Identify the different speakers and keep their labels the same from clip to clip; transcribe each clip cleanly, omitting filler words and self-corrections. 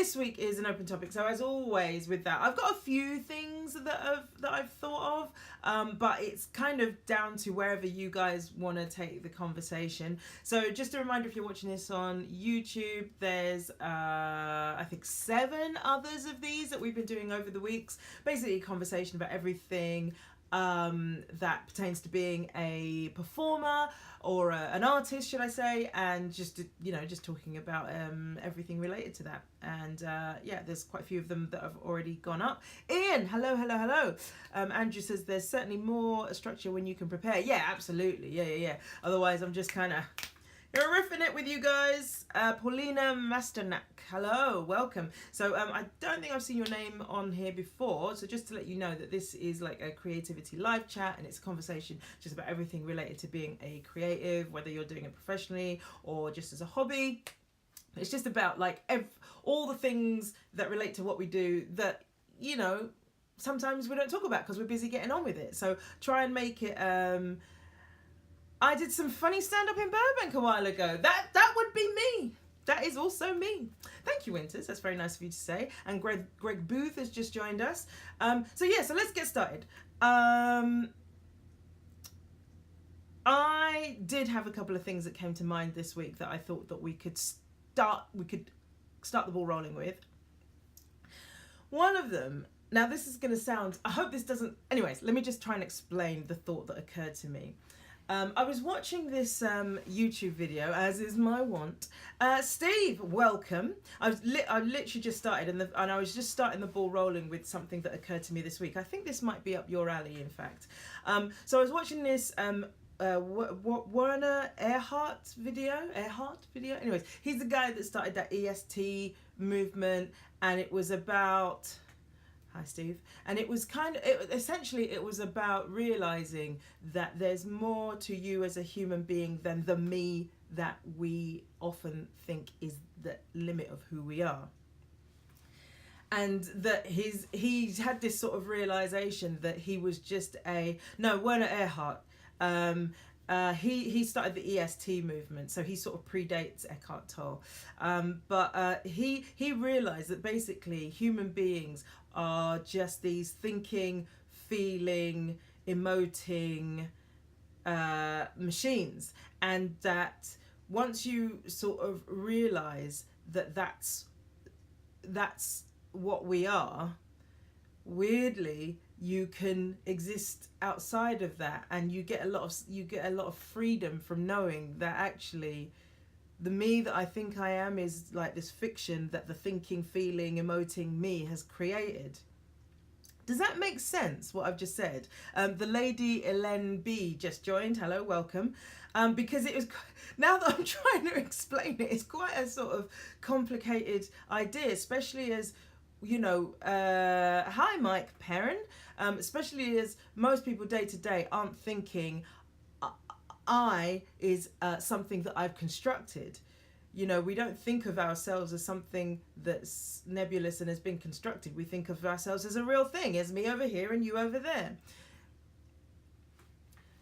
Speaker 1: this week is an open topic. So as always with that, I've got a few things that I've thought of, but it's kind of down to wherever you guys want to take the conversation. So just a reminder, if you're watching this on YouTube, there's I think 7 others of these that we've been doing over the weeks. Basically a conversation about everything that pertains to being a performer or an artist, should I say, and just talking about everything related to that. And yeah, there's quite a few of them that have already gone up. Ian, hello. Andrew says there's certainly more structure when you can prepare. Yeah, absolutely. Yeah. Otherwise, I'm just kind of riffing it with you guys. Paulina Masternak, hello, welcome. So I don't think I've seen your name on here before, so just to let you know that this is like a creativity live chat, and it's a conversation just about everything related to being a creative, whether you're doing it professionally or just as a hobby. It's just about like all the things that relate to what we do that, you know, sometimes we don't talk about because we're busy getting on with it. So try and make it I did some funny stand-up in Burbank a while ago. That would be me. That is also me. Thank you, Winters. That's very nice of you to say. And Greg Booth has just joined us. So let's get started. I did have a couple of things that came to mind this week that I thought that we could start the ball rolling with. One of them, now this is going to sound, I hope this doesn't, anyways, let me just try and explain the thought that occurred to me. I was watching this YouTube video, as is my wont. Steve, welcome. I literally just started, and I was just starting the ball rolling with something that occurred to me this week. I think this might be up your alley, in fact. So I was watching this Werner Erhard video. Anyways, he's the guy that started that EST movement, and it was about... Hi, Steve. And it was essentially it was about realizing that there's more to you as a human being than the me that we often think is the limit of who we are. And that he had this sort of realization that he was just Werner Erhard. He started the EST movement, so he sort of predates Eckhart Tolle. But he realized that basically human beings are just these thinking, feeling, emoting machines, and that once you sort of realize that that's what we are, weirdly you can exist outside of that, and you get a lot of freedom from knowing that actually the me that I think I am is like this fiction that the thinking, feeling, emoting me has created. Does that make sense, what I've just said? The lady Ellen B just joined. Hello, welcome. Because it was, now that I'm trying to explain it, it's quite a sort of complicated idea, especially as, you know, hi Mike Perrin, especially as most people day to day aren't thinking I is something that I've constructed. You know, we don't think of ourselves as something that's nebulous and has been constructed. We think of ourselves as a real thing, as me over here and you over there.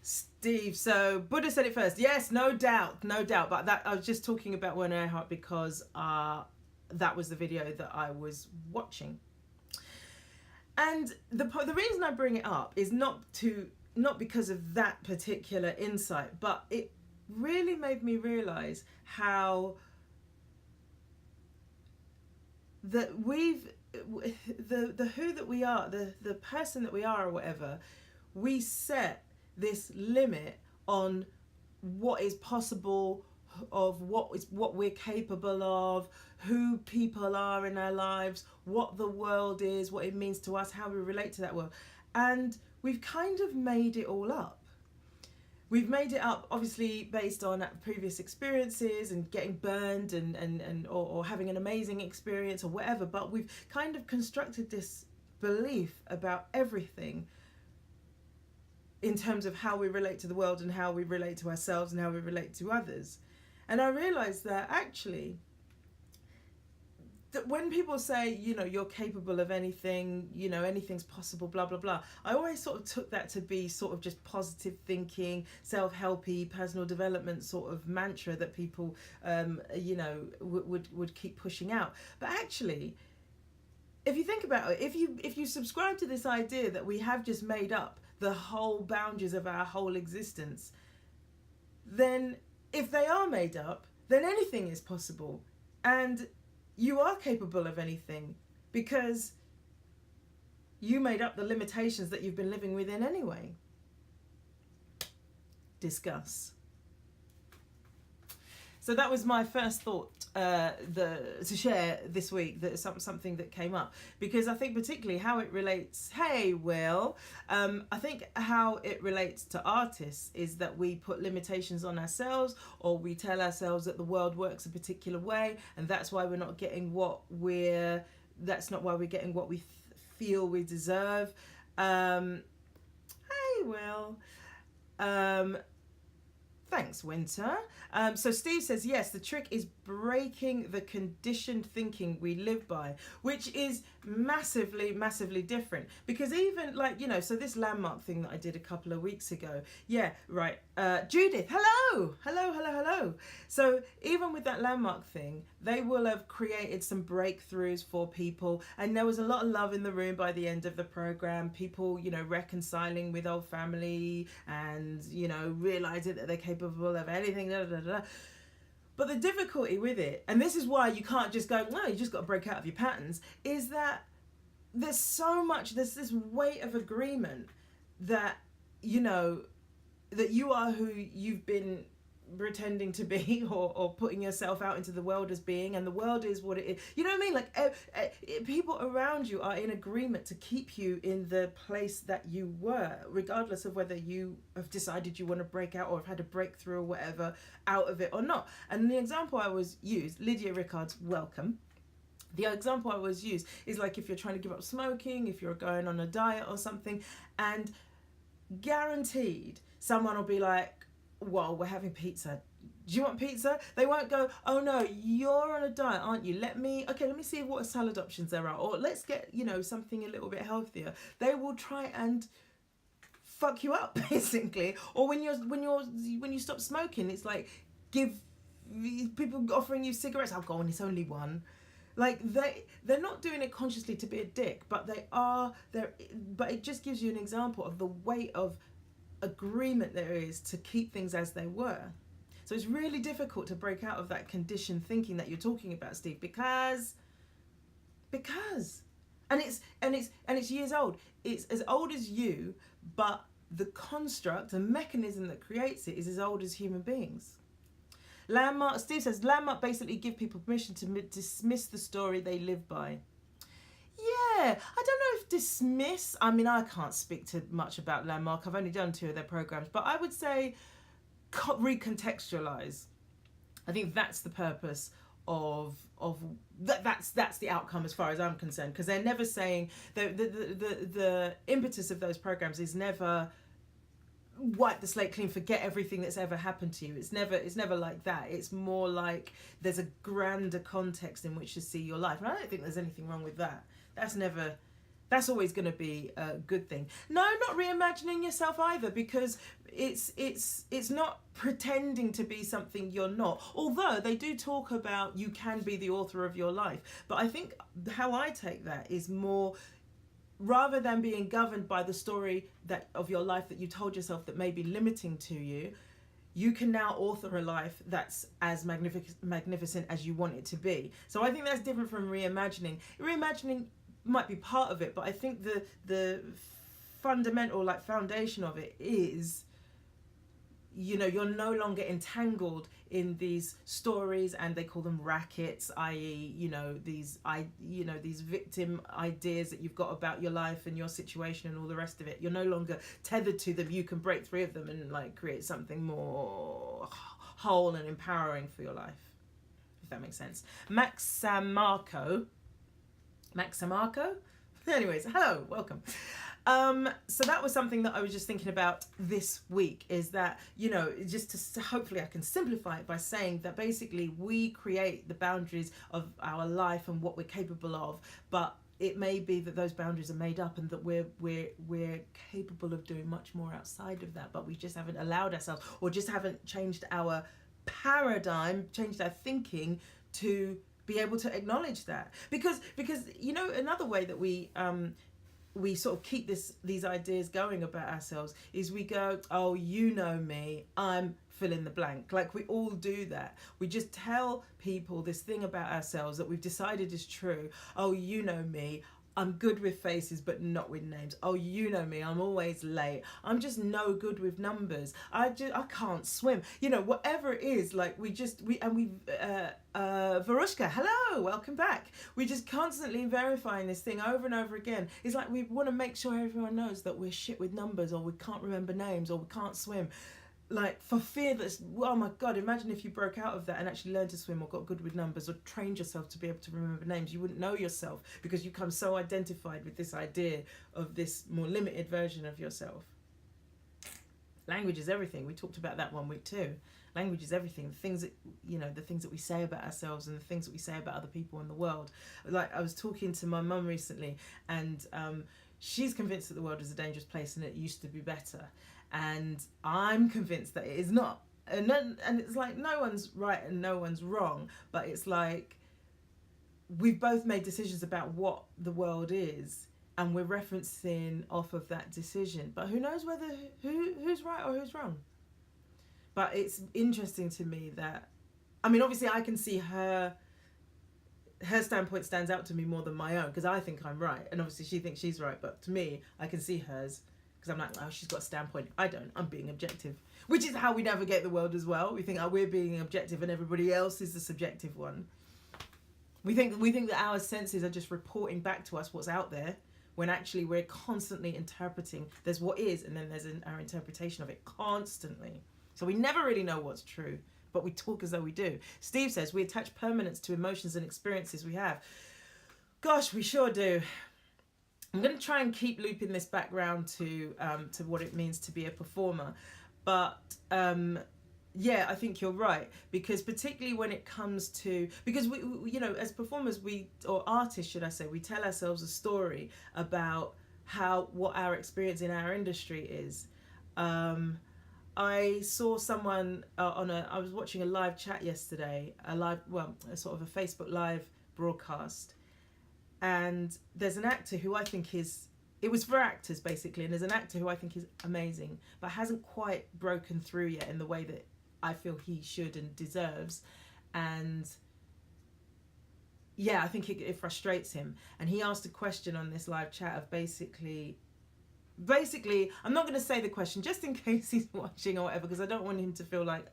Speaker 1: Steve, so Buddha said it first. Yes, no doubt. But that I was just talking about Werner Erhard because that was the video that I was watching. And the reason I bring it up is not because of that particular insight, but it really made me realize how that the who that we are, the person that we are or whatever, we set this limit on what is possible, of what we're capable of, who people are in our lives, what the world is, what it means to us, how we relate to that world. And we've kind of made it all up. We've made it up, obviously, based on previous experiences and getting burned or having an amazing experience or whatever. But we've kind of constructed this belief about everything in terms of how we relate to the world and how we relate to ourselves and how we relate to others. And I realized that actually when people say, you know, you're capable of anything, you know, anything's possible, blah blah blah, I always sort of took that to be sort of just positive thinking, self-helpy, personal development sort of mantra that people you know, would keep pushing out. But actually, if you think about it, if you subscribe to this idea that we have just made up the whole boundaries of our whole existence, then if they are made up, then anything is possible. And you are capable of anything because you made up the limitations that you've been living within anyway. Discuss. So that was my first thought to share this week. That something that came up, because I think particularly how it relates. Hey, Will. I think how it relates to artists is that we put limitations on ourselves, or we tell ourselves that the world works a particular way, and that's why we're not getting what we're. That's not why we're getting what we feel we deserve. Hey, Will. Thanks, Winter. So Steve says, yes, the trick is breaking the conditioned thinking we live by, which is massively, massively different. Because even like, you know, so this landmark thing that I did a couple of weeks ago. Yeah, right. Judith, hello. Hello, hello, hello. So even with that landmark thing, they will have created some breakthroughs for people. And there was a lot of love in the room by the end of the program. People, you know, reconciling with old family and, you know, realizing that they're capable of anything. Da, da, da. But the difficulty with it, and this is why you can't just go, no, you just got to break out of your patterns, is that there's so much, there's this weight of agreement that, you know, that you are who you've been pretending to be, or putting yourself out into the world as being, and the world is what it is. You know what I mean? Like people around you are in agreement to keep you in the place that you were, regardless of whether you have decided you want to break out or have had a breakthrough or whatever out of it or not. And the example I was used, Lydia Rickards, welcome. The example I was used is like if you're trying to give up smoking, if you're going on a diet or something, and guaranteed someone will be like, well, we're having pizza. Do you want pizza? They won't go, oh no, you're on a diet, aren't you? Let me see what salad options there are. Or let's get, you know, something a little bit healthier. They will try and fuck you up, basically. Or when you stop smoking, it's like, give people offering you cigarettes. Oh, go on, it's only one. Like they're not doing it consciously to be a dick, but they are there. But it just gives you an example of the weight of agreement there is to keep things as they were. So it's really difficult to break out of that conditioned thinking that you're talking about, Steve, because and it's years old. It's as old as you, but the construct, the mechanism that creates it is as old as human beings. Landmark, Steve says, landmark basically give people permission to dismiss the story they live by. Yeah, I don't know if dismiss, I mean, I can't speak to much about Landmark. I've only done 2 of their programs, but I would say recontextualize. I think that's the purpose of that's the outcome as far as I'm concerned, because they're never saying the impetus of those programs is never wipe the slate clean, forget everything that's ever happened to you. It's never like that. It's more like there's a grander context in which to see your life, and I don't think there's anything wrong with that. That's always going to be a good thing. No, not reimagining yourself either, because it's not pretending to be something you're not. Although they do talk about you can be the author of your life. But I think how I take that is more, rather than being governed by the story that of your life that you told yourself that may be limiting to you, you can now author a life that's as magnificent as you want it to be. So I think that's different from reimagining. Reimagining might be part of it, but I think the fundamental, like, foundation of it is, you know, you're no longer entangled in these stories, and they call them rackets, i.e., these victim ideas that you've got about your life and your situation and all the rest of it. You're no longer tethered to them. You can break free of them and, like, create something more whole and empowering for your life, if that makes sense. Max Samarco. Anyways, hello, welcome. So that was something that I was just thinking about this week, is that, just to hopefully I can simplify it by saying that basically we create the boundaries of our life and what we're capable of, but it may be that those boundaries are made up and that we're capable of doing much more outside of that, but we just haven't allowed ourselves, or just haven't changed our paradigm, changed our thinking to be able to acknowledge that. Because another way that we sort of keep these ideas going about ourselves is we go, oh, you know me, I'm fill in the blank. Like, we all do that. We just tell people this thing about ourselves that we've decided is true. Oh, you know me, I'm good with faces but not with names. Oh, you know me, I'm always late. I'm just no good with numbers. I can't swim. Whatever it is, like Varushka, hello, welcome back. We're just constantly verifying this thing over and over again. It's like we want to make sure everyone knows that we're shit with numbers, or we can't remember names, or we can't swim. Like, for fear that, oh my God, imagine if you broke out of that and actually learned to swim, or got good with numbers, or trained yourself to be able to remember names. You wouldn't know yourself because you become so identified with this idea of this more limited version of yourself. Language is everything. We talked about that one week too. Language is everything. The things that we say about ourselves and the things that we say about other people in the world. Like, I was talking to my mum recently, and she's convinced that the world is a dangerous place and it used to be better. And I'm convinced that it is not. And it's like, no one's right and no one's wrong, but it's like we've both made decisions about what the world is, and we're referencing off of that decision. But who knows who's right or who's wrong? But it's interesting to me that, obviously I can see her standpoint stands out to me more than my own, because I think I'm right, and obviously she thinks she's right, but to me, I can see hers. Because I'm like, oh, she's got a standpoint. I don't. I'm being objective. Which is how we navigate the world as well. We think, oh, we're being objective and everybody else is the subjective one. We think that our senses are just reporting back to us what's out there, when actually we're constantly interpreting. There's what is, and then there's our interpretation of it constantly. So we never really know what's true, but we talk as though we do. Steve says we attach permanence to emotions and experiences we have. Gosh, we sure do. I'm going to try and keep looping this back round to what it means to be a performer. But yeah, I think you're right. Because particularly when it comes to, because we as performers, or artists, should I say, we tell ourselves a story about what our experience in our industry is. I saw someone I was watching a live chat yesterday, a sort of a Facebook live broadcast. And there's an actor who I think it was for actors basically, and there's an actor who I think is amazing, but hasn't quite broken through yet in the way that I feel he should and deserves. And yeah, I think it frustrates him. And he asked a question on this live chat of basically, I'm not going to say the question just in case he's watching or whatever, because I don't want him to feel like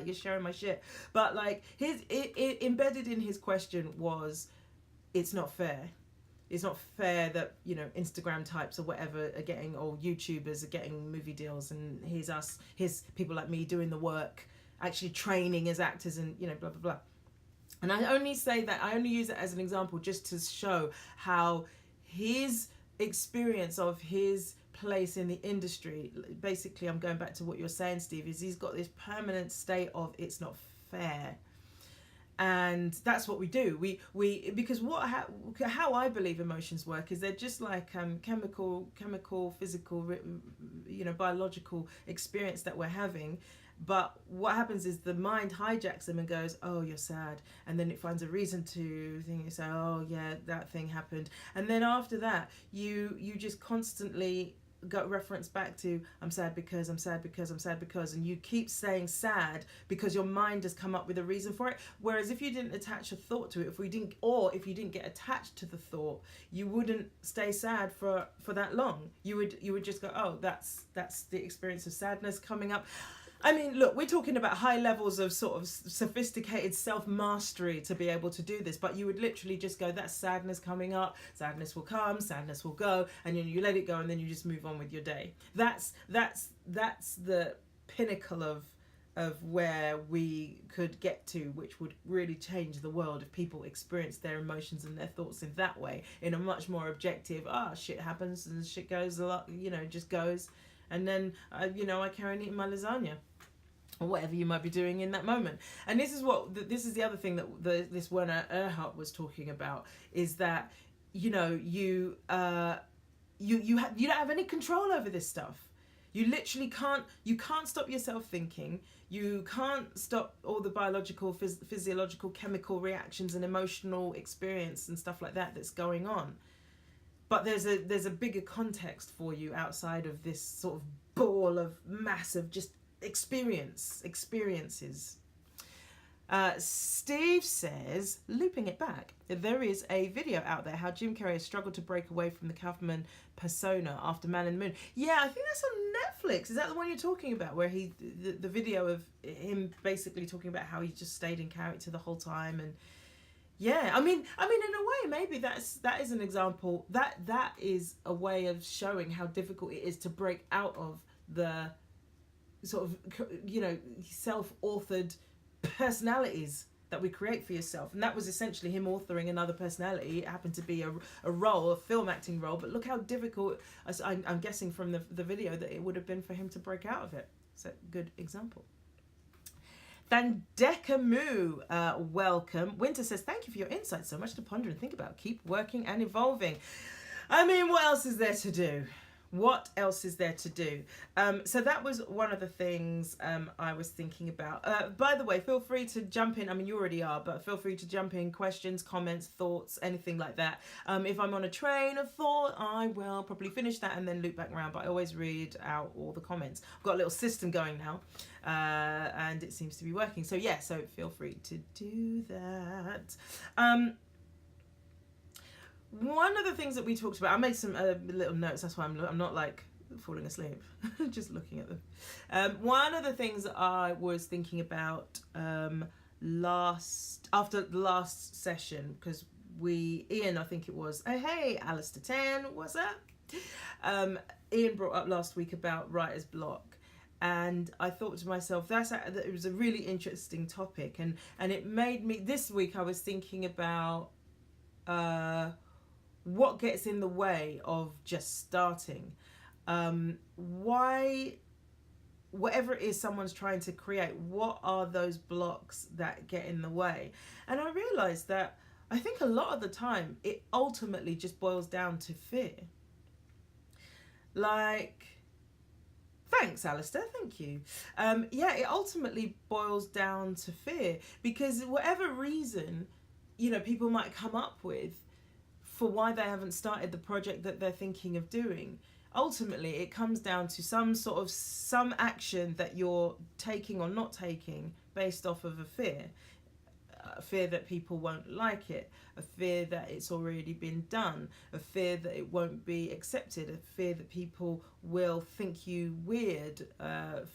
Speaker 1: you're sharing my shit. But like it embedded in his question was, it's not fair. It's not fair that, Instagram types or whatever are getting, or YouTubers are getting movie deals, and here's people like me doing the work, actually training as actors, and, blah, blah, blah. And I only use it as an example just to show how his experience of his place in the industry, basically, I'm going back to what you're saying, Steve, is he's got this permanent state of it's not fair. And that's what we do. We because how I believe emotions work is they're just like chemical, physical, biological experience that we're having. But what happens is the mind hijacks them and goes, oh, you're sad. And then it finds a reason to think, you say, oh, yeah, that thing happened. And then after that, you just constantly got reference back to I'm sad because, and you keep saying sad because your mind has come up with a reason for it. Whereas if you didn't attach a thought to it, if you didn't get attached to the thought, you wouldn't stay sad for that long. You would just go, oh, that's the experience of sadness coming up. I mean, look, we're talking about high levels of sort of sophisticated self-mastery to be able to do this, but you would literally just go, that's sadness coming up, sadness will come, sadness will go, and you let it go, and then you just move on with your day. That's the pinnacle of of where we could get to, which would really change the world if people experienced their emotions and their thoughts in that way, in a much more objective, shit happens and shit goes a lot, just goes, and then I carry on eating my lasagna or whatever you might be doing in that moment. And this is the other thing that this Werner Erhard was talking about, is that you don't have any control over this stuff. You literally can't stop yourself thinking. You can't stop all the biological, physiological, chemical reactions and emotional experience and stuff like that that's going on. But there's a bigger context for you outside of this sort of ball of massive just experiences. Steve says, looping it back, there is a video out there how Jim Carrey has struggled to break away from the Kaufman persona after Man in the Moon. Yeah, I think that's on Netflix. Is that the one you're talking about, where the video of him basically talking about how he just stayed in character the whole time? And yeah, I mean, in a way, maybe that is an example. That is a way of showing how difficult it is to break out of the sort of self-authored personalities that we create for yourself. And that was essentially him authoring another personality. It happened to be a role, a film acting role, but look how difficult, I'm guessing from the video, that it would have been for him to break out of it. So good example. Thandekamu, welcome. Winter says, thank you for your insights, so much to ponder and think about. Keep working and evolving. I mean, what else is there to do? What else is there to do? So that was one of the things I was thinking about. By the way, feel free to jump in. I mean, you already are, but feel free to jump in. Questions, comments, thoughts, anything like that. If I'm on a train of thought, I will probably finish that and then loop back around. But I always read out all the comments. I've got a little system going now, and it seems to be working. So yeah, so feel free to do that. One of the things that we talked about, I made some little notes, that's why I'm not like falling asleep, just looking at them. One of the things that I was thinking about after the last session, because Ian, I think it was, oh hey, Alistair 10, what's up? Ian brought up last week about writer's block. And I thought to myself, it was a really interesting topic. And it made me, this week I was thinking about what gets in the way of just starting. Why, whatever it is someone's trying to create, what are those blocks that get in the way? And I realized that I think a lot of the time it ultimately just boils down to fear. Like, thanks, Alistair, thank you. Yeah, it ultimately boils down to fear, because whatever reason, people might come up with for why they haven't started the project that they're thinking of doing, ultimately it comes down to some action that you're taking or not taking based off of a fear that people won't like it, a fear that it's already been done, a fear that it won't be accepted, a fear that people will think you weird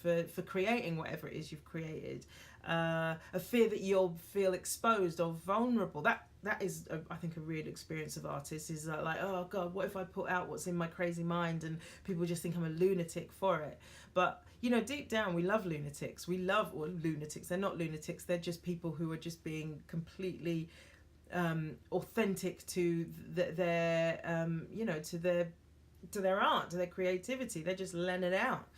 Speaker 1: for creating whatever it is you've created, a fear that you'll feel exposed or vulnerable. That is, I think, a real experience of artists, is like, oh God, what if I put out what's in my crazy mind and people just think I'm a lunatic for it? But, deep down, we love lunatics. Lunatics. They're not lunatics. They're just people who are just being completely authentic to their art, to their creativity. They're just letting it out.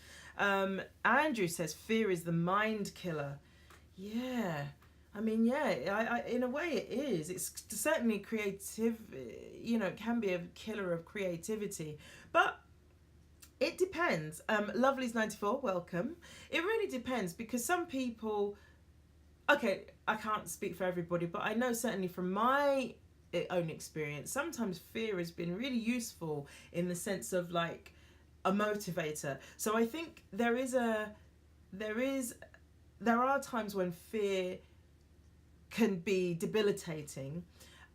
Speaker 1: Andrew says, fear is the mind killer. Yeah. I mean, yeah, in a way it is. It's certainly creative, it can be a killer of creativity. But it depends. Lovely's94, welcome. It really depends, because some people, okay, I can't speak for everybody, but I know certainly from my own experience, sometimes fear has been really useful in the sense of like a motivator. So I think there are times when fear can be debilitating,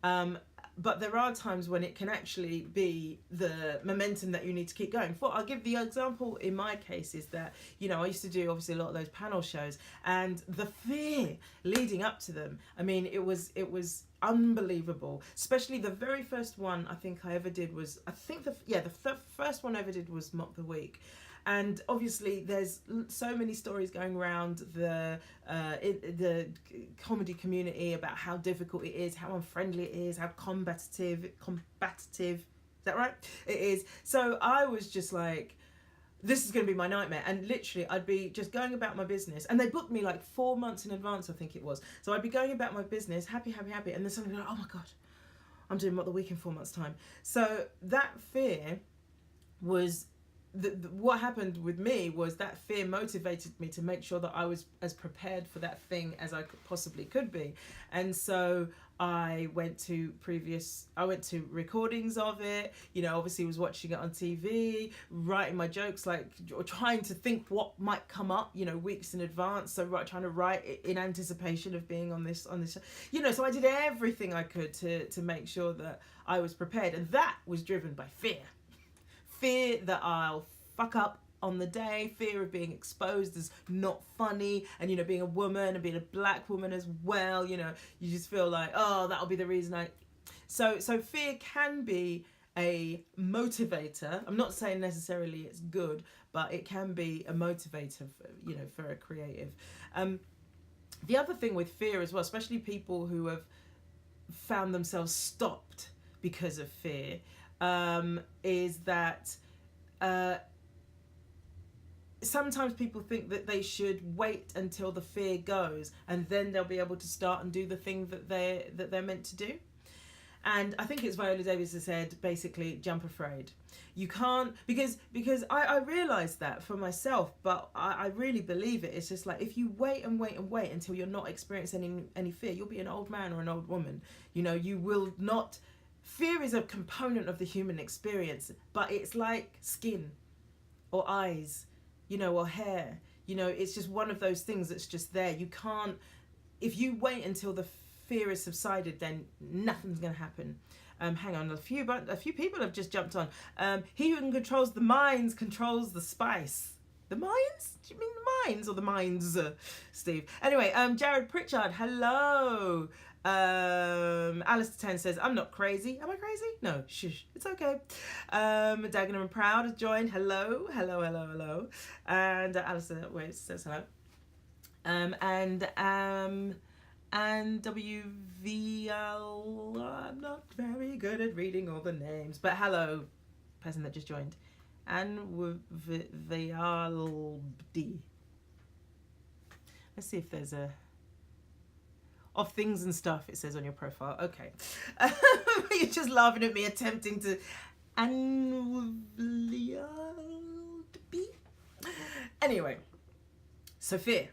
Speaker 1: but there are times when it can actually be the momentum that you need to keep going. I'll give the example in my case is that, I used to do obviously a lot of those panel shows, and the fear leading up to them, I mean, it was unbelievable. Especially the very first one I think I ever did was, the first one I ever did was Mock the Week. And obviously there's so many stories going around the comedy community about how difficult it is, how unfriendly it is, how combative, is that right? It is. So I was just like, this is going to be my nightmare. And literally I'd be just going about my business, and they booked me like 4 months in advance, I think it was. So I'd be going about my business, happy, and then suddenly like, oh my God, I'm doing what the week in 4 months time. So that fear was, what happened with me was that fear motivated me to make sure that I was as prepared for that thing as I possibly could be. And so I went to recordings of it, you know, obviously was watching it on TV, writing my jokes, like trying to think what might come up, you know, weeks in advance. So trying to write in anticipation of being on this, you know, so I did everything I could to make sure that I was prepared. And that was driven by fear. Fear that I'll fuck up on the day, fear of being exposed as not funny, and, you know, being a woman and being a black woman as well, you know, you just feel like, oh, that'll be the reason so fear can be a motivator. I'm not saying necessarily it's good, but it can be a motivator for, you know, for a creative. The other thing with fear as well, especially people who have found themselves stopped because of fear, is that sometimes people think that they should wait until the fear goes, and then they'll be able to start and do the thing that they're meant to do. And I think it's Viola Davis that said, basically, jump afraid. You can't, because I realised that for myself, but I really believe it. It's just like, if you wait until you're not experiencing any fear, you'll be an old man or an old woman. You know, you will not. Fear is a component of the human experience, but it's like skin or eyes, you know, or hair. You know, it's just one of those things that's just there. You can't, if you wait until the fear is subsided, then nothing's going to happen. Hang on, a few people have just jumped on. He who controls the minds controls the spice. The minds? Do you mean the minds or the minds, Steve? Anyway, Jared Pritchard, hello. Alistair 10 says, I'm not crazy. Am I crazy? No, shush, it's okay. Dagenham and Proud has joined. Hello. And Alistair says hello. And WVL, I'm not very good at reading all the names, but hello, person that just joined. And VLD. Let's see if there's a of things and stuff, it says on your profile. Okay. You're just laughing at me attempting to anyway, so fear.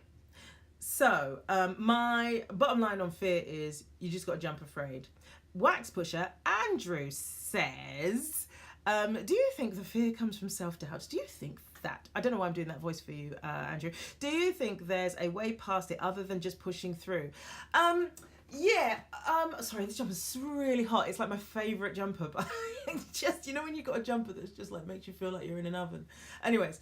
Speaker 1: So my bottom line on fear is you just got to jump afraid. Wax Pusher Andrew says, do you think the fear comes from self-doubt? Do you think that, I don't know why I'm doing that voice for you, Andrew. Do you think there's a way past it other than just pushing through? Sorry, this jumper's really hot. It's like my favourite jumper, but just, you know, when you've got a jumper that's just like makes you feel like you're in an oven. Anyways,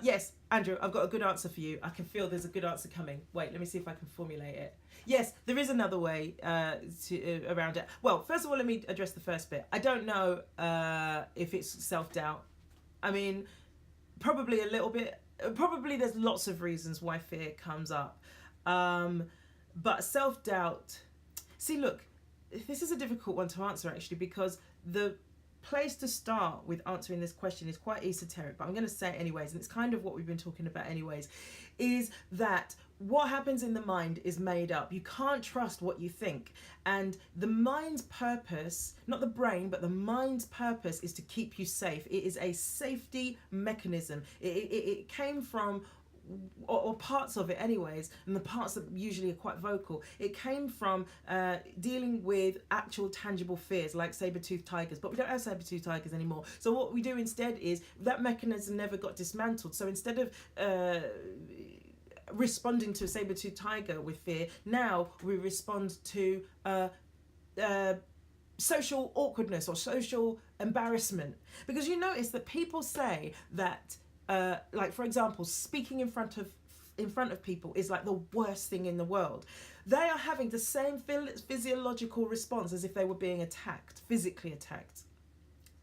Speaker 1: yes, Andrew, I've got a good answer for you. I can feel there's a good answer coming. Wait, let me see if I can formulate it. Yes, there is another way around it. Well, first of all, let me address the first bit. I don't know if it's self-doubt. I mean, probably a little bit. Probably there's lots of reasons why fear comes up. But self-doubt, see, look, this is a difficult one to answer actually, because the place to start with answering this question is quite esoteric, but I'm going to say it anyways, and it's kind of what we've been talking about anyways, is that what happens in the mind is made up. You can't trust what you think. And the mind's purpose, not the brain, but the mind's purpose is to keep you safe. It is a safety mechanism. It came from, or parts of it anyways, and the parts that usually are quite vocal, it came from dealing with actual tangible fears like saber-toothed tigers, but we don't have saber-toothed tigers anymore. So what we do instead is that mechanism never got dismantled. So instead of responding to a saber-toothed tiger with fear, now we respond to social awkwardness or social embarrassment. Because you notice that people say that like, for example, speaking in front of people is like the worst thing in the world. They are having the same physiological response as if they were being attacked, physically attacked.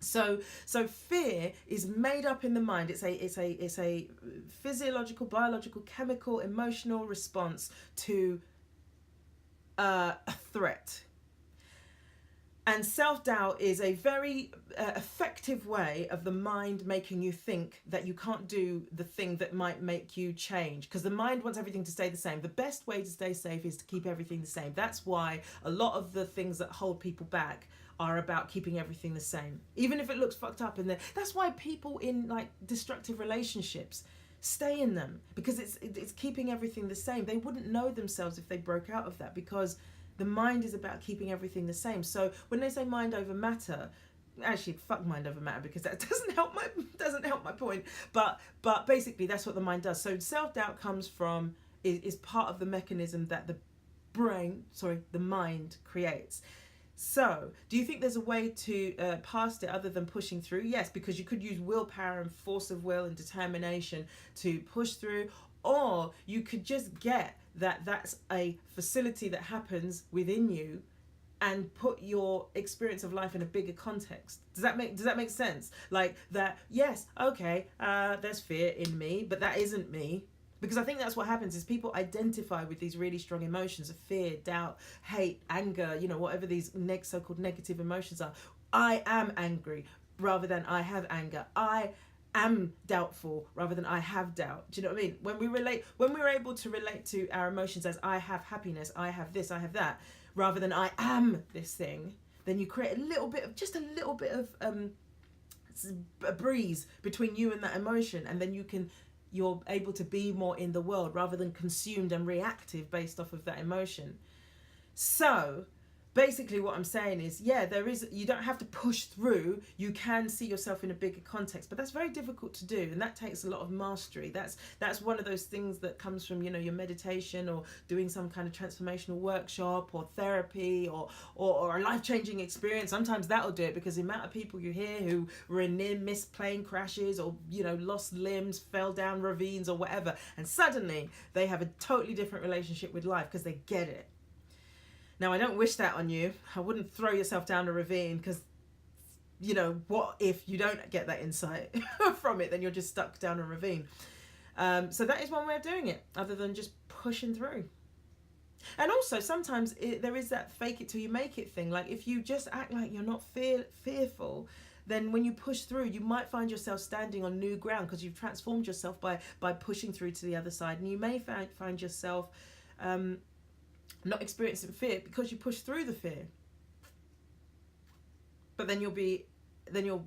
Speaker 1: So fear is made up in the mind. It's a physiological, biological, chemical, emotional response to a threat. And self-doubt is a very effective way of the mind making you think that you can't do the thing that might make you change. Because the mind wants everything to stay the same. The best way to stay safe is to keep everything the same. That's why a lot of the things that hold people back are about keeping everything the same. Even if it looks fucked up in there. That's why people in like destructive relationships stay in them. Because it's keeping everything the same. They wouldn't know themselves if they broke out of that, because the mind is about keeping everything the same. So when they say mind over matter, actually fuck mind over matter, because that doesn't help my point. But basically that's what the mind does. So self-doubt comes from is part of the mechanism that the mind creates. So do you think there's a way to past it other than pushing through? Yes, because you could use willpower and force of will and determination to push through, or you could just get that's a facility that happens within you and put your experience of life in a bigger context. Does that make sense? Like that, yes, okay, there's fear in me, but that isn't me. Because I think that's what happens is people identify with these really strong emotions of fear, doubt, hate, anger, whatever these so-called negative emotions are. I am angry rather than I have anger. I am doubtful rather than I have doubt. Do you know what I mean? When we're able to relate to our emotions as I have happiness, I have this, I have that, rather than I am this thing, then you create a little bit of a breeze between you and that emotion, and then you're able to be more in the world rather than consumed and reactive based off of that emotion. So basically what I'm saying is, you don't have to push through. You can see yourself in a bigger context, but that's very difficult to do, and that takes a lot of mastery. That's one of those things that comes from your meditation or doing some kind of transformational workshop or therapy or a life-changing experience. Sometimes that'll do it, because the amount of people you hear who were in near-miss plane crashes or lost limbs, fell down ravines or whatever, and suddenly they have a totally different relationship with life because they get it. Now, I don't wish that on you. I wouldn't throw yourself down a ravine, because, what if you don't get that insight from it? Then you're just stuck down a ravine. So that is one way of doing it, other than just pushing through. And also, sometimes there is that fake it till you make it thing. Like, if you just act like you're not fearful, then when you push through, you might find yourself standing on new ground, because you've transformed yourself by pushing through to the other side. And you may find yourself not experiencing fear because you push through the fear. But then you'll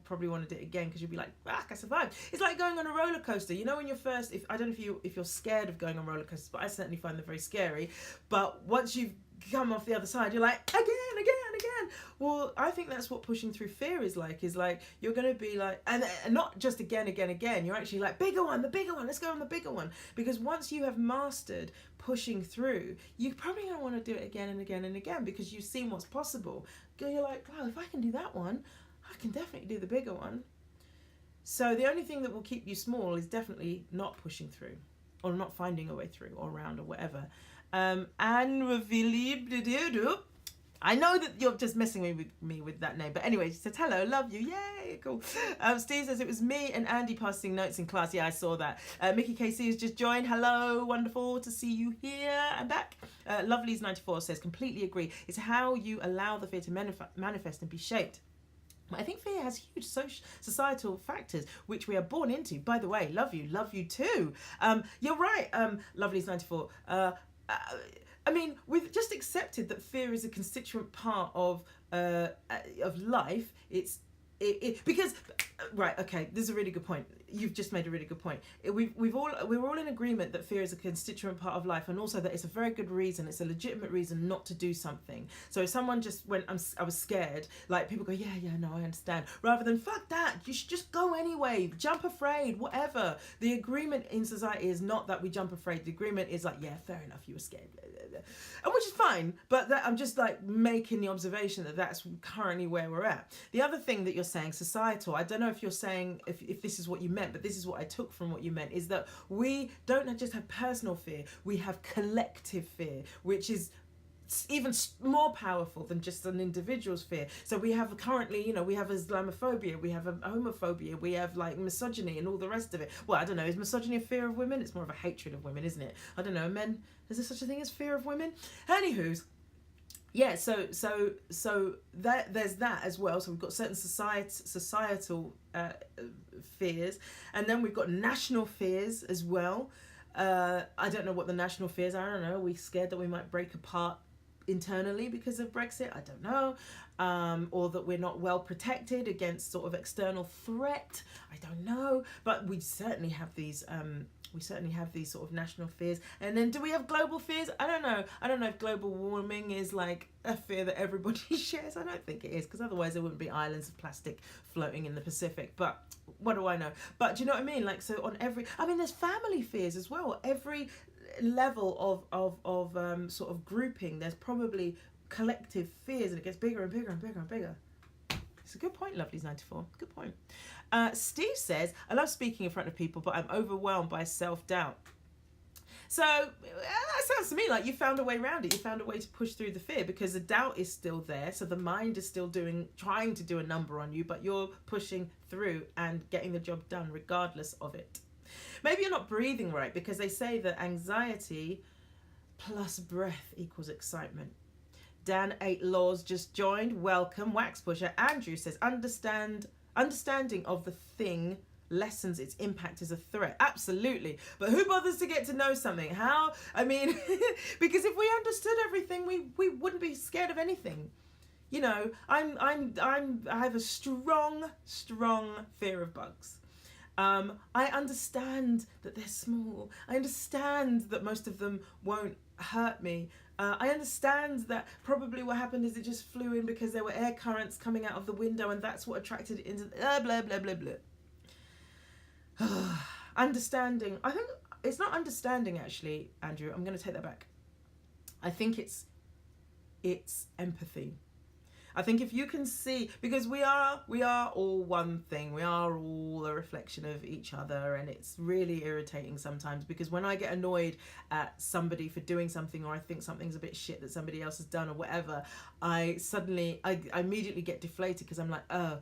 Speaker 1: probably want to do it again, because you'll be like, I survived. It's like going on a roller coaster. When you're first, I don't know if you're scared of going on roller coasters, but I certainly find them very scary. But once you've come off the other side, you're like, again. Well, I think that's what pushing through fear is like you're going to be like, and not just again. You're actually like, the bigger one, let's go on the bigger one. Because once you have mastered pushing through, you're probably going to want to do it again and again and again, because you've seen what's possible. You're like, wow, if I can do that one, I can definitely do the bigger one. So the only thing that will keep you small is definitely not pushing through, or not finding a way through, or around, or whatever. I know that you're just messing with me with that name, but anyway, she said, hello, love you, yay, cool. Steve says, it was me and Andy passing notes in class. Yeah, I saw that. Mickey KC has just joined. Hello, wonderful to see you here and back. Lovely's94 says, completely agree. It's how you allow the fear to manifest and be shaped. I think fear has huge societal factors, which we are born into. By the way, love you too. You're right, Lovely's94. I mean, we've just accepted that fear is a constituent part of life. Because right, okay, this is a really good point. You've just made a really good point. We're all in agreement that fear is a constituent part of life, and also that it's a very good reason, it's a legitimate reason not to do something. So if someone just went, I was scared, like people go, yeah, no, I understand. Rather than, fuck that, you should just go anyway, jump afraid, whatever. The agreement in society is not that we jump afraid. The agreement is like, yeah, fair enough, you were scared. And which is fine, but I'm just like making the observation that that's currently where we're at. The other thing that you're saying, societal, I don't know if you're saying, if this is what you meant, but this is what I took from what you meant, is that we don't just have personal fear, we have collective fear, which is even more powerful than just an individual's fear. So we have currently, you know, we have Islamophobia, we have homophobia, we have like misogyny and all the rest of it. Well, I don't know, is misogyny a fear of women? It's more of a hatred of women, isn't it? I don't know, men, is there such a thing as fear of women? Anywho's, yeah, so that there's that as well. So we've got certain societal fears, and then we've got national fears as well. I don't know what the national fears are. I don't know. Are we scared that we might break apart internally because of Brexit? I don't know. Or that we're not well protected against sort of external threat. I don't know. But we certainly have these sort of national fears. And then do we have global fears? I don't know. I don't know if global warming is like a fear that everybody shares. I don't think it is, because otherwise there wouldn't be islands of plastic floating in the Pacific. But what do I know? But do you know what I mean? Like, so on every, I mean, there's family fears as well. Every level of sort of grouping, there's probably collective fears, and it gets bigger and bigger and bigger and bigger. It's a good point, Lovely's94. Good point. Steve says, I love speaking in front of people, but I'm overwhelmed by self-doubt. So that sounds to me like you found a way around it. You found a way to push through the fear, because the doubt is still there. So the mind is still trying to do a number on you, but you're pushing through and getting the job done regardless of it. Maybe you're not breathing right, because they say that anxiety plus breath equals excitement. Dan 8 Laws just joined. Welcome. Wax Pusher. Andrew says, understanding of the thing lessens its impact as a threat. Absolutely. But who bothers to get to know something? How? I mean, because if we understood everything, we wouldn't be scared of anything. You know, I have a strong fear of bugs. I understand that they're small. I understand that most of them won't hurt me. I understand that probably what happened is it just flew in because there were air currents coming out of the window, and that's what attracted it into blah, blah, blah, blah, blah. Understanding. I think it's not understanding, actually, Andrew. I'm going to take that back. I think it's empathy. I think if you can see, because we are all one thing, we are all a reflection of each other, and it's really irritating sometimes, because when I get annoyed at somebody for doing something, or I think something's a bit shit that somebody else has done or whatever, I immediately get deflated, because I'm like, oh,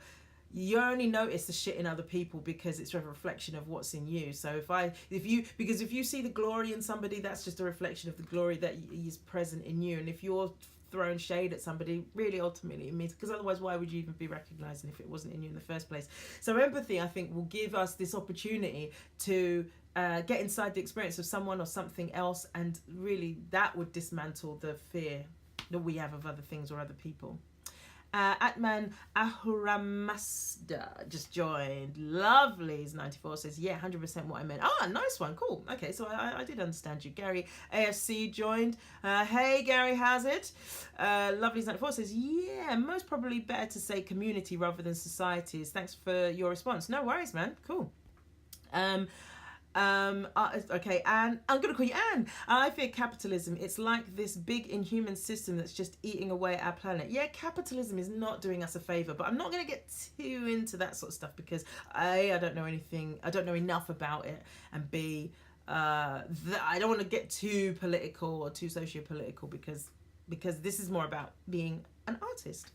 Speaker 1: you only notice the shit in other people because it's a reflection of what's in you. So if you see the glory in somebody, that's just a reflection of the glory that is present in you. And if you're throwing shade at somebody, really ultimately it means, because otherwise why would you even be recognizing if it wasn't in you in the first place? So empathy, I think, will give us this opportunity to get inside the experience of someone or something else, and really that would dismantle the fear that we have of other things or other people. Atman Ahuramasta just joined. Lovely's94 says, yeah, 100% what I meant. Ah, nice one. Cool. Okay, so I did understand you. Gary AFC joined. Hey, Gary, how's it? Lovely's94 says, yeah, most probably better to say community rather than societies. Thanks for your response. No worries, man. Cool. Okay, Anne. I'm going to call you Anne. I fear capitalism. It's like this big inhuman system that's just eating away at our planet. Yeah, capitalism is not doing us a favour, but I'm not going to get too into that sort of stuff, because I don't know anything. I don't know enough about it, and B, I don't want to get too political or too socio-political, because this is more about being an artist.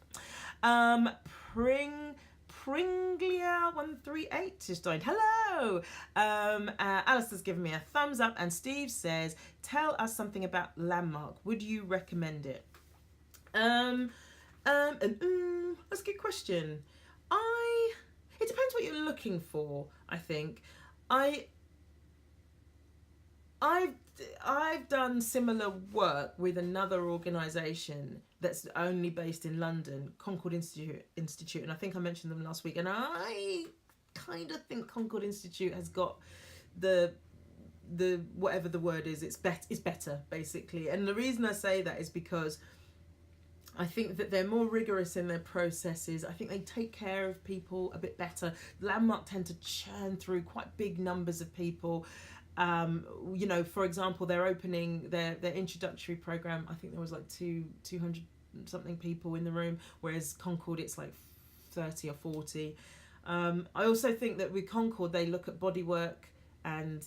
Speaker 1: Pringlia138 just joined. Hello. Alistair's given me a thumbs up, and Steve says, tell us something about Landmark. Would you recommend it? That's a good question. It depends what you're looking for, I think. I've done similar work with another organisation that's only based in London, Concord Institute, and I think I mentioned them last week. And I kind of think Concord Institute has got the whatever the word is, it's better basically. And the reason I say that is because I think that they're more rigorous in their processes. I think they take care of people a bit better. Landmark tend to churn through quite big numbers of people. You know, for example, they're opening their introductory program. I think there was like 200 something people in the room, whereas Concord it's like 30 or 40. I also think that with Concord they look at bodywork and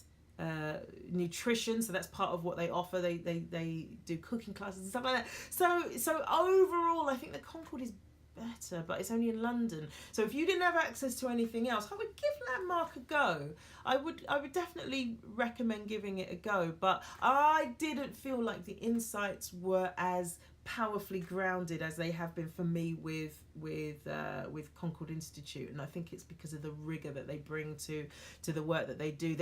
Speaker 1: nutrition, so that's part of what they offer. They do cooking classes and stuff like that. So overall, I think the Concord is better, but it's only in London. So if you didn't have access to anything else, I would give Landmark a go. I would definitely recommend giving it a go, but I didn't feel like the insights were as powerfully grounded as they have been for me with Concord Institute, and I think it's because of the rigor that they bring to the work that they do.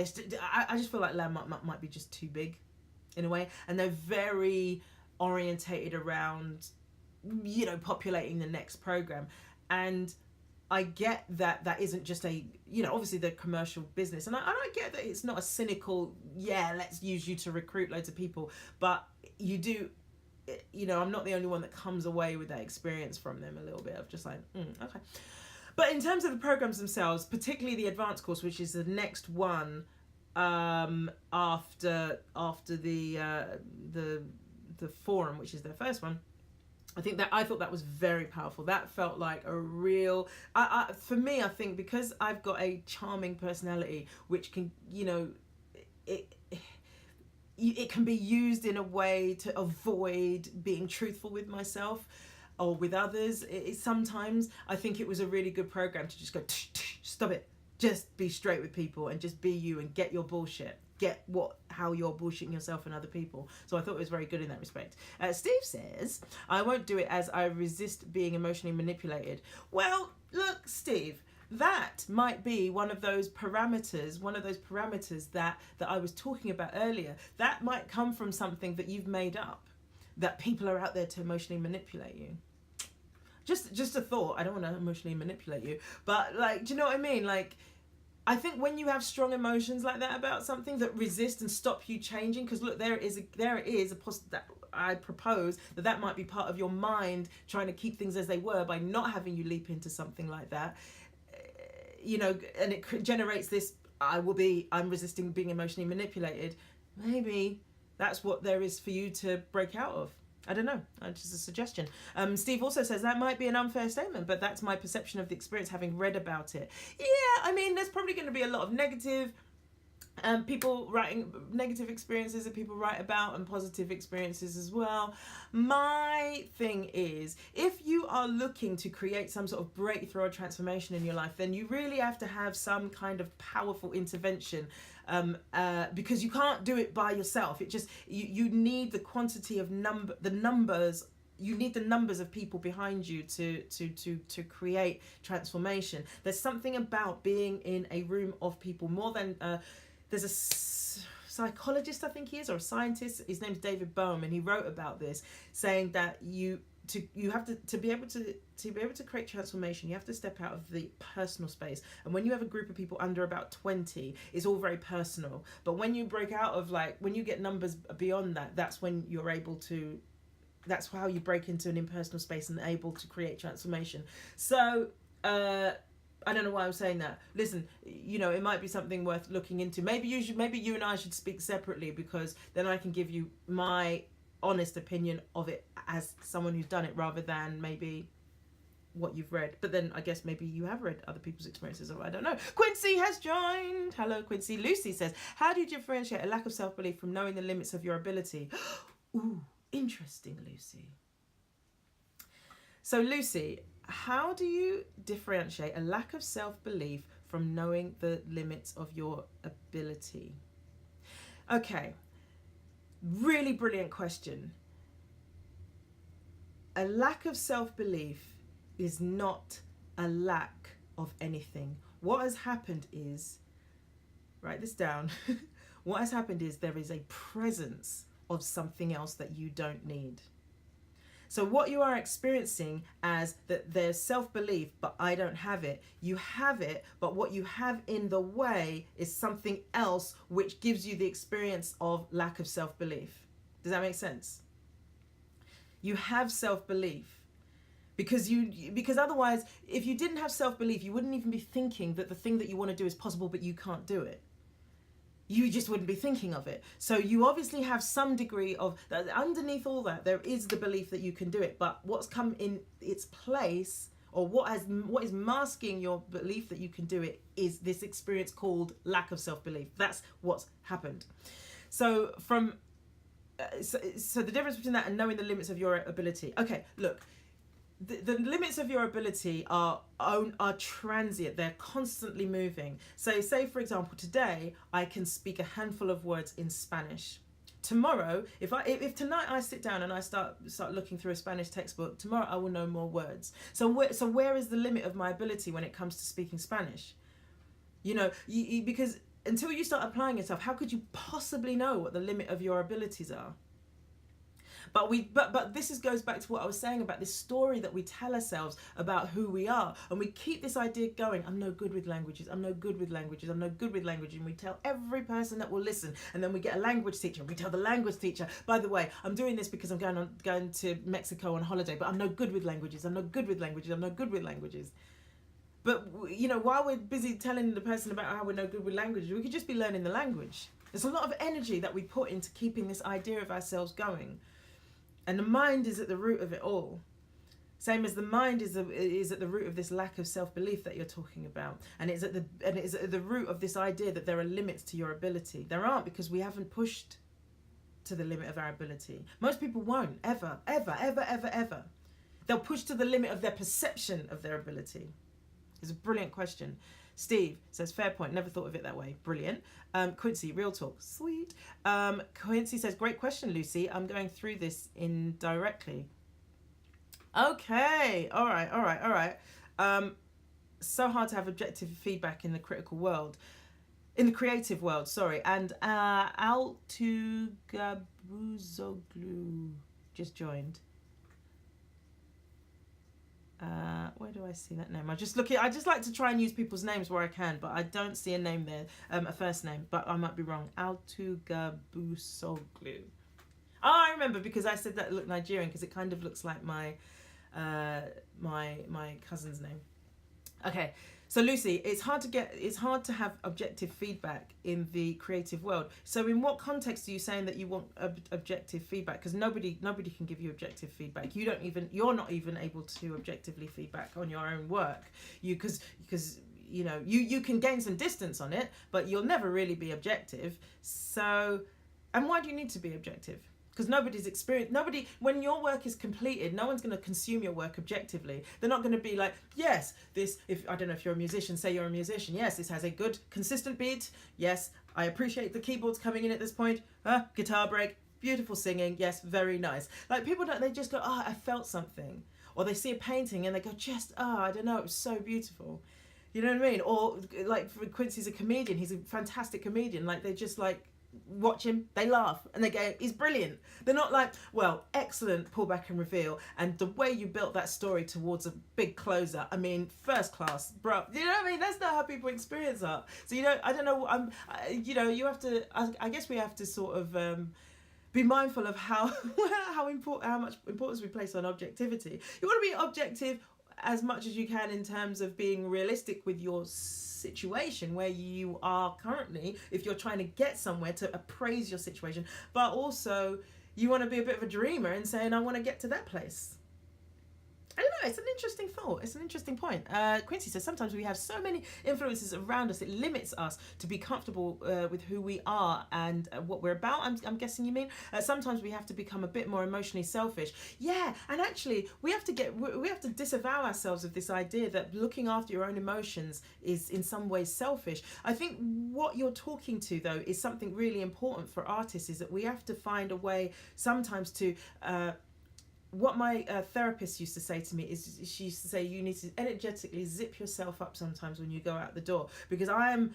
Speaker 1: I just feel like Landmark might be just too big in a way, and they're very orientated around, you know, populating the next program. And I get that isn't just a, you know, obviously the commercial business, and I get that it's not a cynical, yeah, let's use you to recruit loads of people, but you do, you know, I'm not the only one that comes away with that experience from them, a little bit of just like, okay. But in terms of the programs themselves, particularly the advanced course, which is the next one after the forum, which is their first one, I thought that was very powerful. That felt like a real, for me, I think because I've got a charming personality, which can, you know, it can be used in a way to avoid being truthful with myself or with others. Sometimes I think it was a really good program to just go, stop it, just be straight with people and just be you and get your bullshit. Get how you're bullshitting yourself and other people. So I thought it was very good in that respect. Steve says, I won't do it as I resist being emotionally manipulated. Well, look, Steve, that might be one of those parameters that I was talking about earlier. That might come from something that you've made up, that people are out there to emotionally manipulate you. Just a thought. I don't want to emotionally manipulate you, but like, do you know what I mean? Like, I think when you have strong emotions like that about something that resist and stop you changing, because look, there it is that I propose that might be part of your mind trying to keep things as they were by not having you leap into something like that, you know, and it generates this, I'm resisting being emotionally manipulated. Maybe that's what there is for you to break out of. I don't know, just a suggestion. Steve also says that might be an unfair statement, but that's my perception of the experience having read about it. Yeah, I mean, there's probably going to be a lot of negative people writing negative experiences that people write about, and positive experiences as well. My thing is, if you are looking to create some sort of breakthrough or transformation in your life, then you really have to have some kind of powerful intervention, because you can't do it by yourself. It just, you need the quantity of numbers. You need the numbers of people behind you to create transformation. There's something about being in a room of people more than there's a psychologist, I think he is, or a scientist. His name's David Bohm, and he wrote about this, saying that you have to be able to create transformation, you have to step out of the personal space. And when you have a group of people under about 20, it's all very personal. But when you break out of, like, when you get numbers beyond that, that's when you're able to, that's how you break into an impersonal space and able to create transformation. So I don't know why I'm saying that. Listen, you know, it might be something worth looking into. Maybe you and I should speak separately, because then I can give you my honest opinion of it as someone who's done it, rather than maybe what you've read. But then I guess maybe you have read other people's experiences, or I don't know. Quincy has joined. Hello, Quincy. Lucy says, how do you differentiate a lack of self-belief from knowing the limits of your ability? Ooh, interesting, Lucy. So, Lucy, how do you differentiate a lack of self-belief from knowing the limits of your ability? Okay, really brilliant question. A lack of self-belief is not a lack of anything. What has happened is, write this down, what has happened is there is a presence of something else that you don't need. So what you are experiencing as that there's self-belief, but I don't have it. You have it, but what you have in the way is something else which gives you the experience of lack of self-belief. Does that make sense? You have self-belief because otherwise, if you didn't have self-belief, you wouldn't even be thinking that the thing that you want to do is possible, but you can't do it. You just wouldn't be thinking of it. So you obviously have some degree of, underneath all that, there is the belief that you can do it. But what's come in its place, or what is masking your belief that you can do it is this experience called lack of self-belief. That's what's happened. So so the difference between that and knowing the limits of your ability. Okay, look, the limits of your ability are transient. They're constantly moving. So say, for example, today I can speak a handful of words in Spanish. Tomorrow, if tonight I sit down and I start looking through a Spanish textbook, tomorrow I will know more words. So where is the limit of my ability when it comes to speaking Spanish? You know, because until you start applying yourself, how could you possibly know what the limit of your abilities are? But this goes back to what I was saying about this story that we tell ourselves about who we are, and we keep this idea going. I'm no good with languages. I'm no good with languages. I'm no good with language. And we tell every person that will listen, and then we get a language teacher. And we tell the language teacher, by the way, I'm doing this because I'm going to Mexico on holiday, but I'm no good with languages. I'm no good with languages. I'm no good with languages. But you know, while we're busy telling the person about how we're no good with languages, we could just be learning the language. There's a lot of energy that we put into keeping this idea of ourselves going. And the mind is at the root of it all. Same as the mind is at the root of this lack of self-belief that you're talking about. And it's at the root of this idea that there are limits to your ability. There aren't, because we haven't pushed to the limit of our ability. Most people won't, ever. They'll push to the limit of their perception of their ability. It's a brilliant question. Steve says, fair point, never thought of it that way. Brilliant. Quincy, real talk, sweet. Quincy says, great question, Lucy. I'm going through this indirectly. Okay, all right. So hard to have objective feedback in the critical world. In the creative world, sorry. And Altugabuzoglu just joined. Where do I see that name? I just like to try and use people's names where I can, but I don't see a name there, a first name, but I might be wrong. Altugabuzoglu. Oh, I remember, because I said that it looked Nigerian, because it kind of looks like my cousin's name. Okay. So Lucy, it's hard to have objective feedback in the creative world. So in what context are you saying that you want objective feedback? Because nobody can give you objective feedback. You're not even able to objectively feedback on your own work. Because you know, you can gain some distance on it, but you'll never really be objective. So, and why do you need to be objective? Because when your work is completed, no one's going to consume your work objectively. They're not going to be like, yes, I don't know if you're a musician, say you're a musician. Yes, this has a good, consistent beat. Yes, I appreciate the keyboards coming in at this point. Guitar break, beautiful singing. Yes, very nice. Like, people they just go, I felt something. Or they see a painting and they go, I don't know, it was so beautiful. You know what I mean? Or like, Quincy's a comedian. He's a fantastic comedian. Like, they just like, watch him, they laugh and they go, he's brilliant. They're not like, well, excellent pullback and reveal, and the way you built that story towards a big closer, I mean, first class, bro. You know what I mean? That's not how people experience art. So I don't know. You have to. I guess we have to sort of be mindful of how much importance we place on objectivity. You want to be objective as much as you can in terms of being realistic with your situation where you are currently, if you're trying to get somewhere, to appraise your situation, but also you want to be a bit of a dreamer and saying, I want to get to that place. I don't know, it's an interesting thought. It's an interesting point. Quincy says, sometimes we have so many influences around us, it limits us to be comfortable with who we are and what we're about, I'm guessing you mean. Sometimes we have to become a bit more emotionally selfish. Yeah, and actually, we have to disavow ourselves of this idea that looking after your own emotions is in some ways selfish. I think what you're talking to, though, is something really important for artists, is that we have to find a way sometimes to... what my therapist used to say to me is, she used to say, you need to energetically zip yourself up sometimes when you go out the door, because and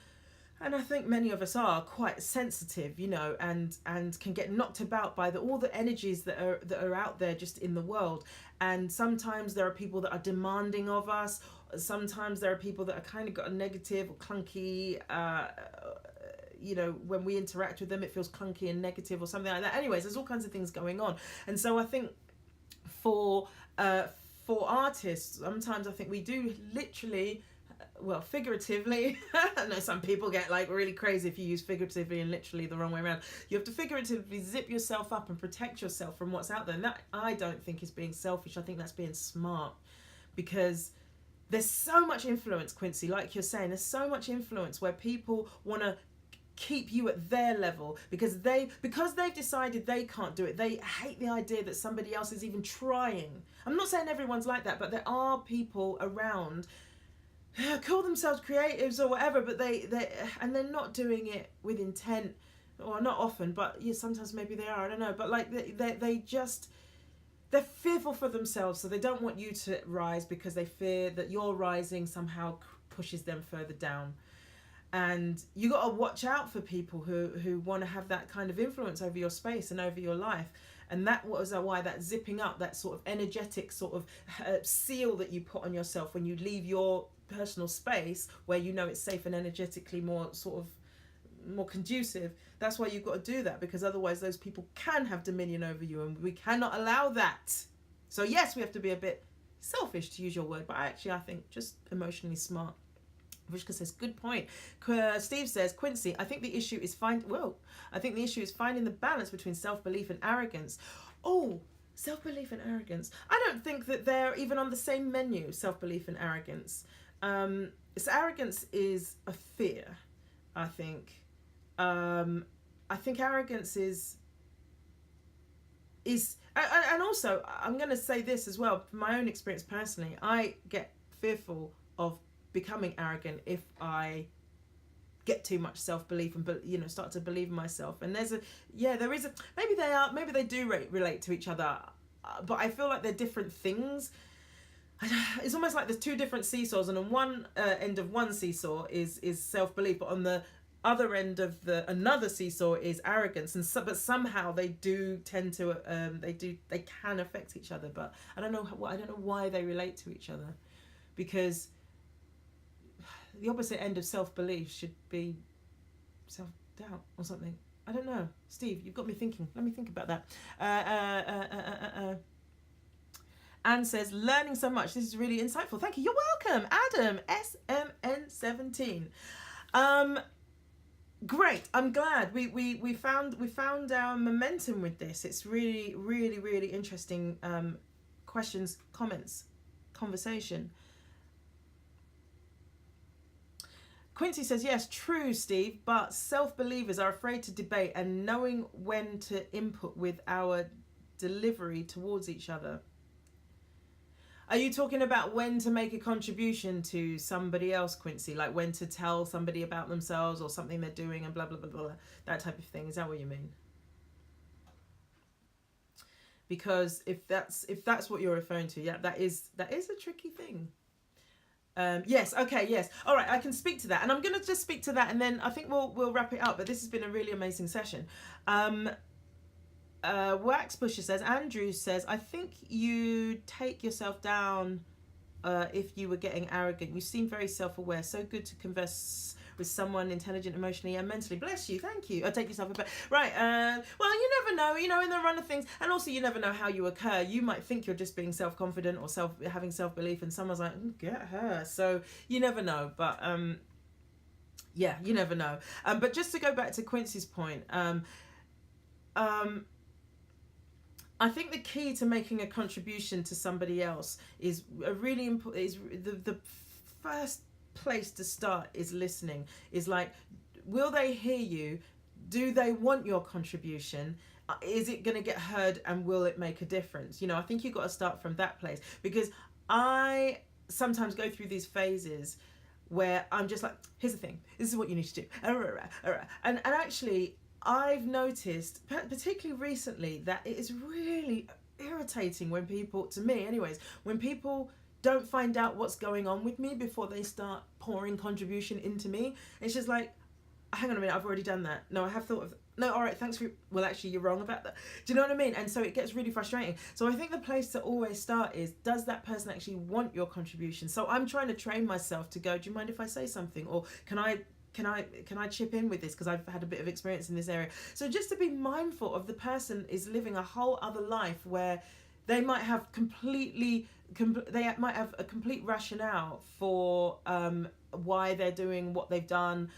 Speaker 1: I think many of us are quite sensitive, you know, and can get knocked about by all the energies that are out there just in the world. And sometimes there are people that are demanding of us. Sometimes there are people that are kind of got a negative or clunky, you know, when we interact with them, it feels clunky and negative or something like that. Anyways, there's all kinds of things going on. And so I think for artists, sometimes I think we do literally, well, figuratively, I know some people get like really crazy if you use figuratively and literally the wrong way around. You have to figuratively zip yourself up and protect yourself from what's out there. And that, I don't think, is being selfish. I think that's being smart, because there's so much influence, Quincy, like you're saying, there's so much influence where people want to keep you at their level because they've decided they can't do it. They hate the idea that somebody else is even trying. I'm not saying everyone's like that, but there are people around who call themselves creatives or whatever, but they're not doing it with intent, or not often, but yeah, sometimes maybe they are, I don't know, but like they're fearful for themselves, so they don't want you to rise because they fear that your rising somehow pushes them further down. And you got to watch out for people who want to have that kind of influence over your space and over your life. And that was why that zipping up, that sort of energetic sort of seal that you put on yourself when you leave your personal space where you know it's safe and energetically more conducive. That's why you've got to do that, because otherwise those people can have dominion over you, and we cannot allow that. So yes, we have to be a bit selfish, to use your word, but actually I think just emotionally smart. Vishka says, good point. Steve says, Quincy, I think the issue is finding the balance between self-belief and arrogance. Oh, self-belief and arrogance. I don't think that they're even on the same menu, self-belief and arrogance. So arrogance is a fear, I think. I think arrogance is and also I'm going to say this as well, from my own experience personally, I get fearful of becoming arrogant if I get too much self-belief and start to believe in myself. And maybe they do relate to each other, but I feel like they're different things. It's almost like there's two different seesaws, and on one end of one seesaw is self-belief, but on the other end of another seesaw is arrogance. And but somehow they do tend to they can affect each other, but I don't know why they relate to each other, because the opposite end of self-belief should be self-doubt or something. I don't know. Steve, you've got me thinking. Let me think about that. Anne says, learning so much. This is really insightful. Thank you. You're welcome. Adam, SMN17. Great. I'm glad we found our momentum with this. It's really, really, really interesting questions, comments, conversation. Quincy says, yes, true, Steve, but self-believers are afraid to debate and knowing when to input with our delivery towards each other. Are you talking about when to make a contribution to somebody else, Quincy? Like when to tell somebody about themselves or something they're doing and blah, blah, blah, blah, that type of thing? Is that what you mean? Because if that's what you're referring to, yeah, that is a tricky thing. Yes, okay, yes. All right, I can speak to that. And I'm going to just speak to that, and then I think we'll wrap it up. But this has been a really amazing session. Wax Pusher says, Andrew says, I think you take yourself down if you were getting arrogant. You seem very self-aware. So good to converse with someone intelligent emotionally and mentally. Bless you, thank you. Take yourself a bit. Right, well, you never know, in the run of things. And also you never know how you occur. You might think you're just being self-confident or having self-belief, and someone's like, get her. So you never know, but yeah, you never know. But just to go back to Quincy's point, I think the key to making a contribution to somebody else is the first place to start is listening. Is like, will they hear you? Do they want your contribution? Is it going to get heard, and will it make a difference? I think you've got to start from that place, because I sometimes go through these phases where I'm just like, here's the thing, this is what you need to do. And actually, I've noticed, particularly recently, that it is really irritating when people, to me anyways, when people don't find out what's going on with me before they start pouring contribution into me. It's just like, hang on a minute, I've already done that. No, I have thought of, no, all right, thanks for, well, actually, you're wrong about that. Do you know what I mean? And so it gets really frustrating. So I think the place to always start is, does that person actually want your contribution? So I'm trying to train myself to go, do you mind if I say something? Or can I chip in with this, because I've had a bit of experience in this area. So just to be mindful of the person is living a whole other life where they might have a complete rationale for why they're doing what they've done,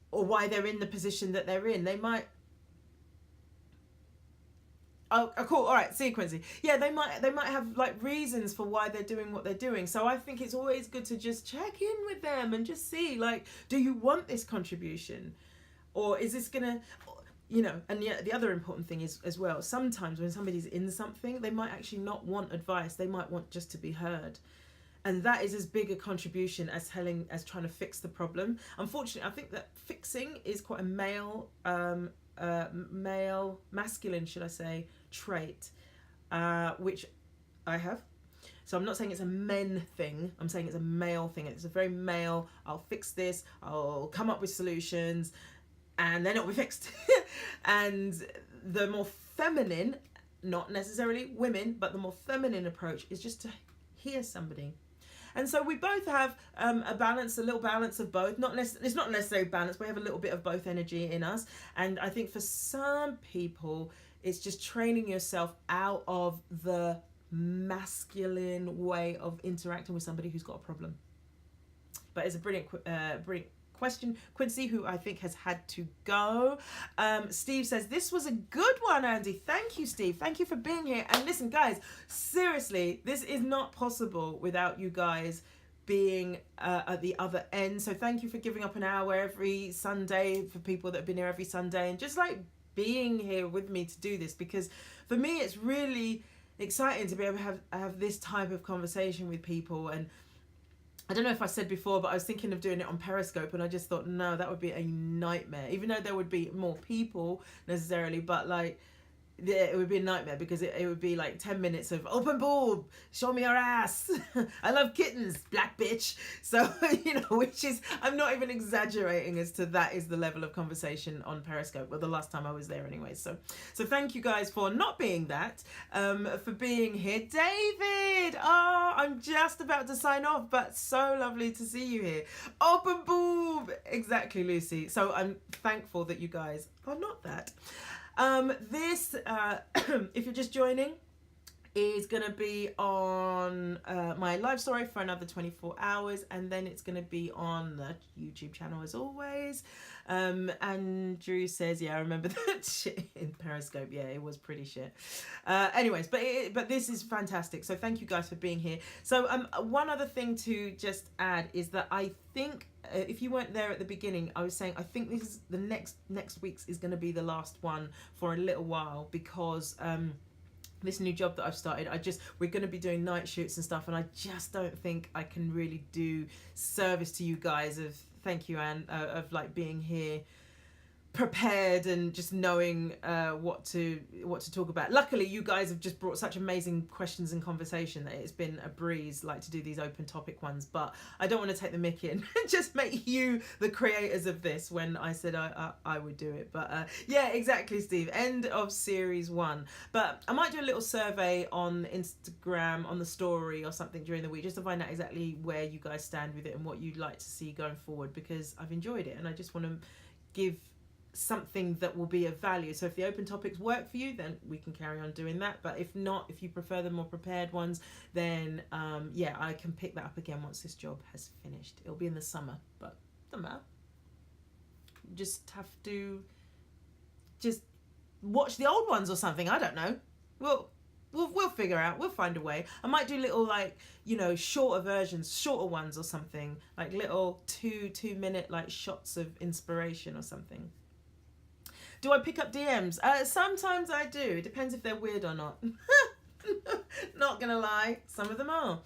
Speaker 1: or why they're in the position that they're in. They might Oh, cool. All right, see, Quincy. Yeah, they might have like reasons for why they're doing what they're doing. So I think it's always good to just check in with them and just see, like, do you want this contribution, or is this gonna, you know? And yeah, the other important thing is as well. Sometimes when somebody's in something, they might actually not want advice. They might want just to be heard. And that is as big a contribution as trying to fix the problem. Unfortunately, I think that fixing is quite a male masculine, should I say, trait, which I have. So I'm not saying it's a men thing. I'm saying it's a male thing. It's a very male. I'll fix this. I'll come up with solutions, and then it'll be fixed. And the more feminine, not necessarily women, but the more feminine approach is just to hear somebody. And so we both have a little balance of both. It's not necessarily balance. We have a little bit of both energy in us. And I think for some people, it's just training yourself out of the masculine way of interacting with somebody who's got a problem. But it's a brilliant question. Quincy, who I think has had to go. Steve says, this was a good one, Andy. Thank you, Steve. Thank you for being here. And listen, guys, seriously, this is not possible without you guys being at the other end. So thank you for giving up an hour every Sunday, for people that have been here every Sunday, and just like being here with me to do this, because for me it's really exciting to be able to have this type of conversation with people. And I don't know if I said before, but I was thinking of doing it on Periscope, and I just thought, no, that would be a nightmare. Even though there would be more people necessarily, but like, yeah, it would be a nightmare, because it would be like 10 minutes of open boob, show me your ass. I love kittens, black bitch. So, you know, which is, I'm not even exaggerating as to that is the level of conversation on Periscope. Well, the last time I was there anyway. So thank you guys for not being that, for being here. David, oh, I'm just about to sign off, but so lovely to see you here. Open boob. Exactly, Lucy. So I'm thankful that you guys are not that. This, if you're just joining, is going to be on my live story for another 24 hours, and then it's going to be on the YouTube channel as always. Andrew says, yeah, I remember that shit in Periscope. Yeah, it was pretty shit. Anyways, but this is fantastic. So thank you guys for being here. So one other thing to just add is that I think, if you weren't there at the beginning, I was saying I think this is the next week's is going to be the last one for a little while, because this new job that I've started, we're going to be doing night shoots and stuff, and I just don't think I can really do service to you guys of, thank you, Anne, of like being here prepared and just knowing what to talk about. Luckily, you guys have just brought such amazing questions and conversation that it's been a breeze, like, to do these open topic ones. But I don't want to take the mick in and just make you the creators of this when I said I would do it. But yeah, exactly, Steve. End of series 1. But I might do a little survey on Instagram, on the story or something during the week, just to find out exactly where you guys stand with it and what you'd like to see going forward, because I've enjoyed it and I just want to give something that will be of value. So if the open topics work for you, then we can carry on doing that. But if not, if you prefer the more prepared ones, then yeah, I can pick that up again once this job has finished. It'll be in the summer, but doesn't matter. Just have to just watch the old ones or something. I don't know. We'll figure out. We'll find a way. I might do little, like, you know, shorter versions, shorter ones or something, like little 2-minute like shots of inspiration or something. Do I pick up DMs? Sometimes I do. It depends if they're weird or not. Not gonna lie, some of them are.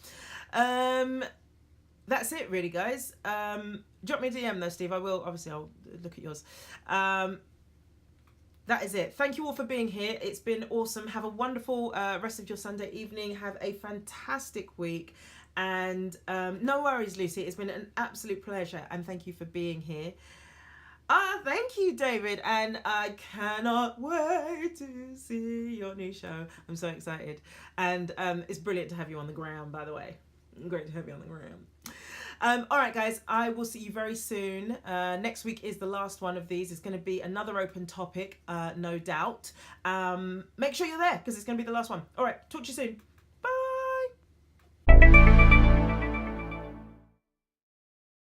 Speaker 1: That's it really, guys. Drop me a DM though, Steve. I'll look at yours. That is it. Thank you all for being here. It's been awesome. Have a wonderful rest of your Sunday evening. Have a fantastic week. And no worries, Lucy. It's been an absolute pleasure. And thank you for being here. Thank you, David. And I cannot wait to see your new show. I'm so excited. And it's brilliant to have you on the ground, by the way. Great to have you on the ground. All right, guys, I will see you very soon. Next week is the last one of these. It's going to be another open topic, no doubt. Make sure you're there, because it's going to be the last one. All right, talk to you soon.